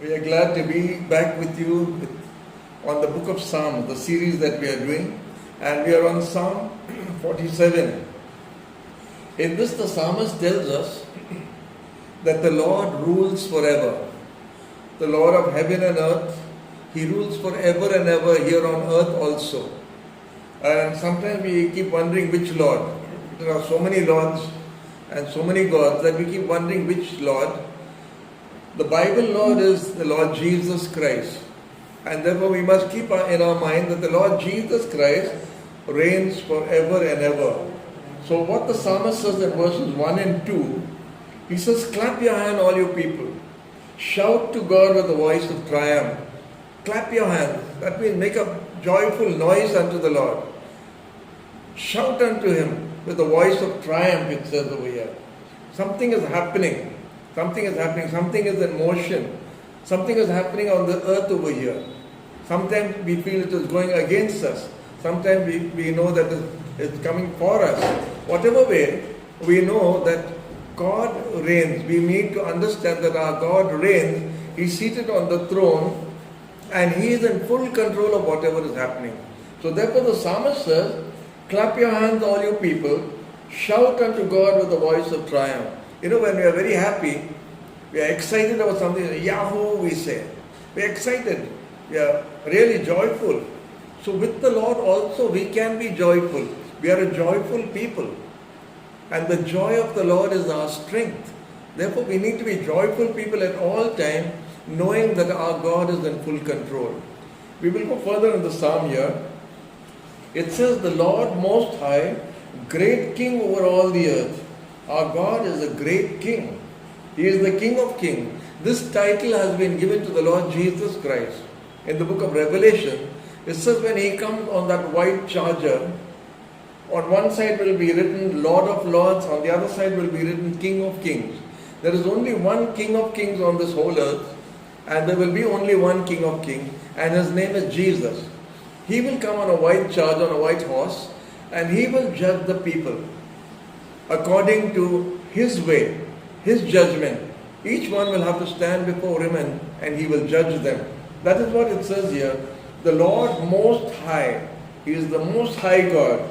We are glad to be back with you on the book of Psalms, the series that we are doing, and we are on Psalm 47. In this, the psalmist tells us that the Lord rules forever. The Lord of heaven and earth, He rules forever and ever here on earth also. And sometimes we keep wondering which Lord. There are so many lords and so many gods that we keep wondering which Lord. The Bible Lord is the Lord Jesus Christ. And therefore we must keep in our mind that the Lord Jesus Christ reigns forever and ever. So what the psalmist says in verses 1 and 2, he says, clap your hand all you people. Shout to God with a voice of triumph. Clap your hands. That means make a joyful noise unto the Lord. Shout unto Him with a voice of triumph, it says over here. Something is happening. Something is happening. Something is in motion. Something is happening on the earth over here. Sometimes we feel it is going against us. Sometimes we know that it's coming for us. Whatever way, we know that God reigns. We need to understand that our God reigns. He's seated on the throne and He is in full control of whatever is happening. So therefore the psalmist says, clap your hands all you people, shout unto God with a voice of triumph. You know, when we are very happy, we are excited about something, Yahoo we say. We are excited. We are really joyful. So with the Lord also we can be joyful. We are a joyful people. And the joy of the Lord is our strength. Therefore we need to be joyful people at all times, knowing that our God is in full control. We will go further in the psalm here. It says, the Lord Most High, great King over all the earth. Our God is a great King. He is the King of Kings. This title has been given to the Lord Jesus Christ. In the book of Revelation, it says when He comes on that white charger, on one side will be written Lord of Lords, on the other side will be written King of Kings. There is only one King of Kings on this whole earth, and there will be only one King of Kings, and His name is Jesus. He will come on a white charger, on a white horse, and He will judge the people according to His way, His judgment. Each one will have to stand before Him and He will judge them. That is what it says here. The Lord Most High. He is the Most High God.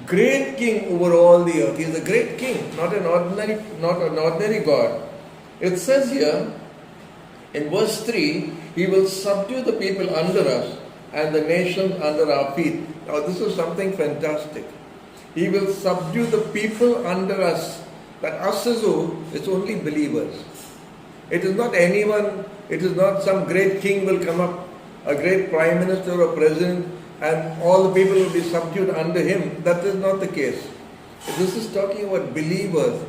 Great King over all the earth. He is a great King, not an ordinary God. It says here in verse 3, He will subdue the people under us and the nations under our feet. Now this is something fantastic. He will subdue the people under us. That us is who? It's only believers. It is not anyone, it is not some great king will come up, a great prime minister or president, and all the people will be subdued under him. That is not the case. This is talking about believers.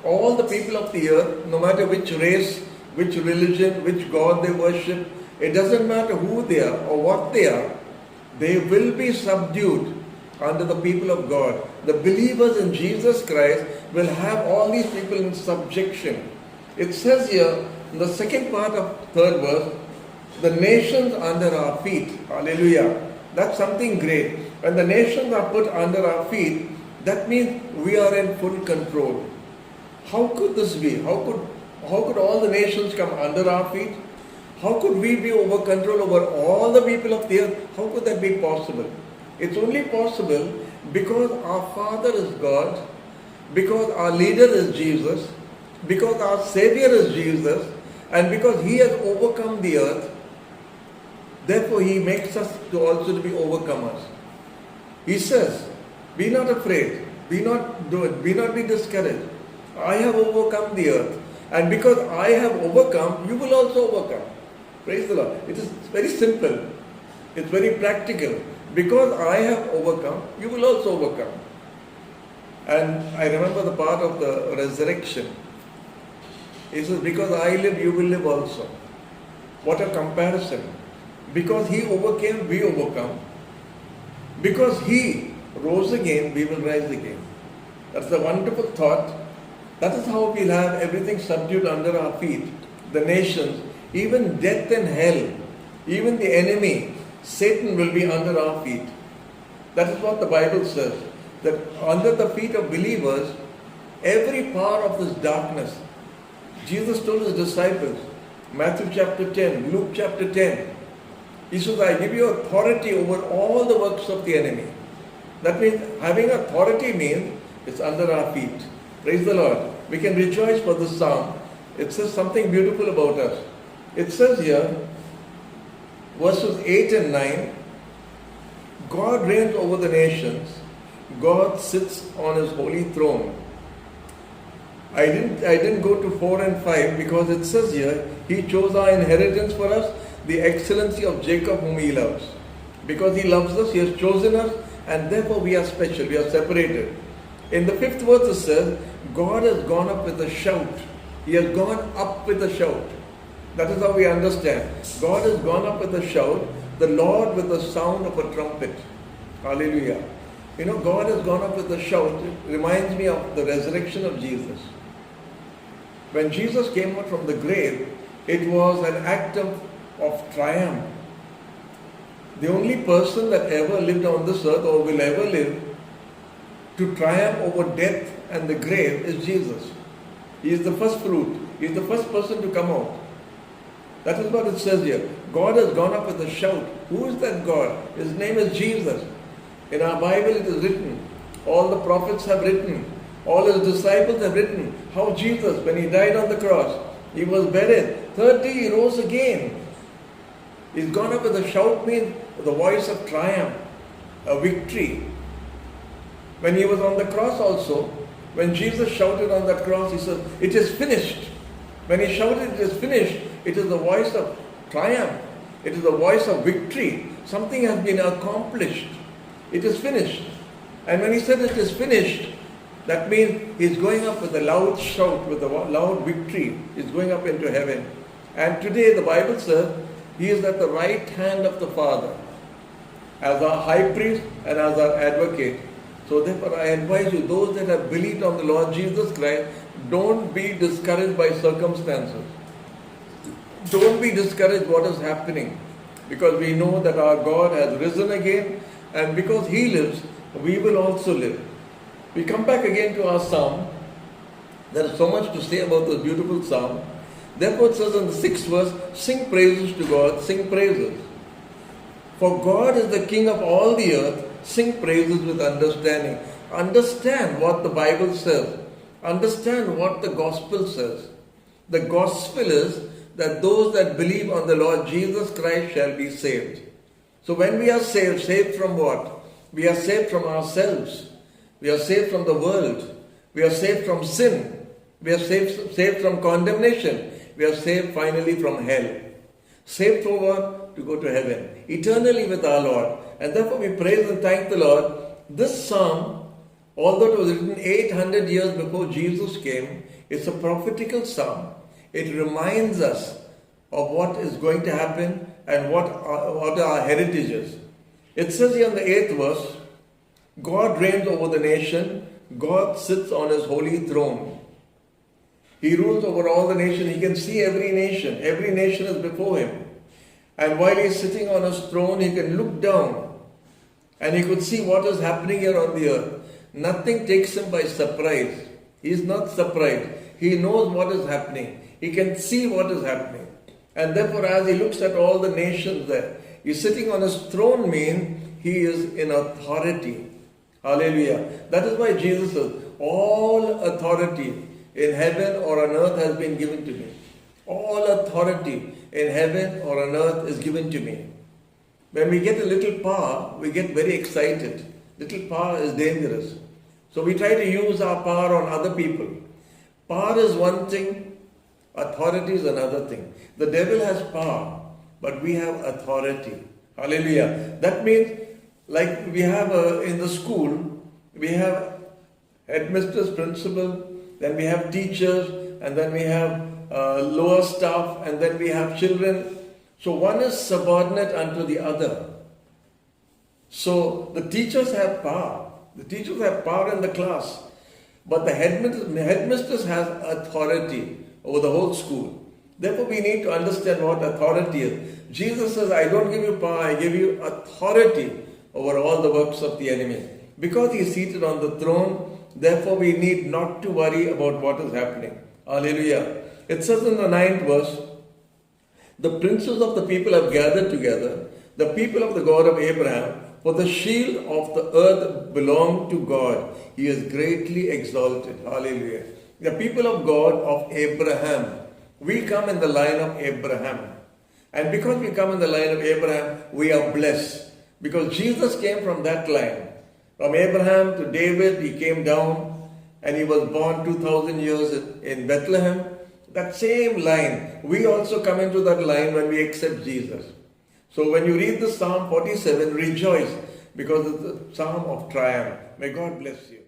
All the people of the earth, no matter which race, which religion, which God they worship, it doesn't matter who they are or what they will be subdued under the people of God. The believers in Jesus Christ will have all these people in subjection. It says here, in the second part of third verse, the nations under our feet. Hallelujah. That's something great. When the nations are put under our feet, that means we are in full control. How could this be? How could all the nations come under our feet? How could we be over control over all the people of the earth? How could that be possible? It's only possible because our Father is God, because our leader is Jesus, because our Savior is Jesus, and because He has overcome the earth. Therefore He makes us to also to be overcomers. He says, be not afraid, be not be discouraged. I have overcome the earth, and because I have overcome, you will also overcome. Praise the Lord. It is very simple. It's very practical. Because I have overcome, you will also overcome. And I remember the part of the resurrection. He says, because I live, you will live also. What a comparison. Because He overcame, we overcome. Because He rose again, we will rise again. That's the wonderful thought. That is how we'll have everything subdued under our feet. The nations, even death and hell, even the enemy, Satan will be under our feet. That is what the Bible says. That under the feet of believers, every power of this darkness, Jesus told His disciples, Matthew chapter 10, Luke chapter 10. He says, I give you authority over all the works of the enemy. That means having authority means it's under our feet. Praise the Lord. We can rejoice for this psalm. It says something beautiful about us. It says here, verses 8 and 9, God reigns over the nations. God sits on his holy throne. I didn't go to 4 and 5 because it says here, he chose our inheritance for us, the excellency of Jacob whom he loves. Because he loves us, he has chosen us, and therefore we are special, we are separated. In the 5th verse it says, God has gone up with a shout. He has gone up with a shout. That is how we understand. God has gone up with a shout, the Lord with the sound of a trumpet. Hallelujah. You know, God has gone up with a shout. It reminds me of the resurrection of Jesus. When Jesus came out from the grave, it was an act of triumph. The only person that ever lived on this earth or will ever live to triumph over death and the grave is Jesus. He is the first fruit. He is the first person to come out. That is what it says here. God has gone up with a shout. Who is that God? His name is Jesus. In our Bible it is written. All the prophets have written. All his disciples have written how Jesus, when he died on the cross, he was buried. Third day he rose again. He's gone up with a shout, means the voice of triumph, a victory. When he was on the cross also, when Jesus shouted on that cross, he said, it is finished. When he shouted, it is finished, it is the voice of triumph. It is the voice of victory. Something has been accomplished. It is finished. And when he said it is finished, that means he's going up with a loud shout, with a loud victory. He's going up into heaven. And today the Bible says, he is at the right hand of the Father as our high priest and as our advocate. So therefore I advise you, those that have believed on the Lord Jesus Christ, don't be discouraged by circumstances. Don't be discouraged what is happening, because we know that our God has risen again, and because he lives, we will also live. We come back again to our psalm. There is so much to say about this beautiful psalm. Therefore it says in the 6th verse, sing praises to God, sing praises. For God is the King of all the earth, sing praises with understanding. Understand what the Bible says. Understand what the gospel says. The gospel is that those that believe on the Lord Jesus Christ shall be saved. So when we are saved, saved from what? We are saved from ourselves. We are saved from the world. We are saved from sin. We are saved from condemnation. We are saved finally from hell. Saved for what? To go to heaven. Eternally with our Lord. And therefore we praise and thank the Lord. This psalm, although it was written 800 years before Jesus came, it's a prophetical psalm. It reminds us of what is going to happen and what our heritage is. It says here in the 8th verse, God reigns over the nation. God sits on his holy throne. He rules over all the nation. He can see every nation. Every nation is before him. And while he is sitting on his throne, he can look down and he could see what is happening here on the earth. Nothing takes him by surprise. He is not surprised. He knows what is happening. He can see what is happening. And therefore, as he looks at all the nations there, he's sitting on his throne means he is in authority. Hallelujah. That is why Jesus says, all authority in heaven or on earth has been given to me. All authority in heaven or on earth is given to me. When we get a little power, we get very excited. Little power is dangerous. So we try to use our power on other people. Power is one thing, authority is another thing. The devil has power, but we have authority. Hallelujah. That means, like we have in the school, we have headmistress, principal, then we have teachers, and then we have lower staff, and then we have children. So one is subordinate unto the other. So the teachers have power. The teachers have power in the class. But the headmistress has authority over the whole school. Therefore we need to understand what authority is. Jesus says, I don't give you power, I give you authority over all the works of the enemy. Because he is seated on the throne, therefore we need not to worry about what is happening. Hallelujah. It says in the 9th verse, The princes of the people have gathered together, the people of the God of Abraham, for the shield of the earth belonged to God. He is greatly exalted. Hallelujah. The people of God of Abraham. We come in the line of Abraham. And because we come in the line of Abraham, we are blessed. Because Jesus came from that line. From Abraham to David, he came down and he was born 2000 years in Bethlehem. That same line, we also come into that line when we accept Jesus. So when you read the Psalm 47, rejoice because it's the Psalm of triumph. May God bless you.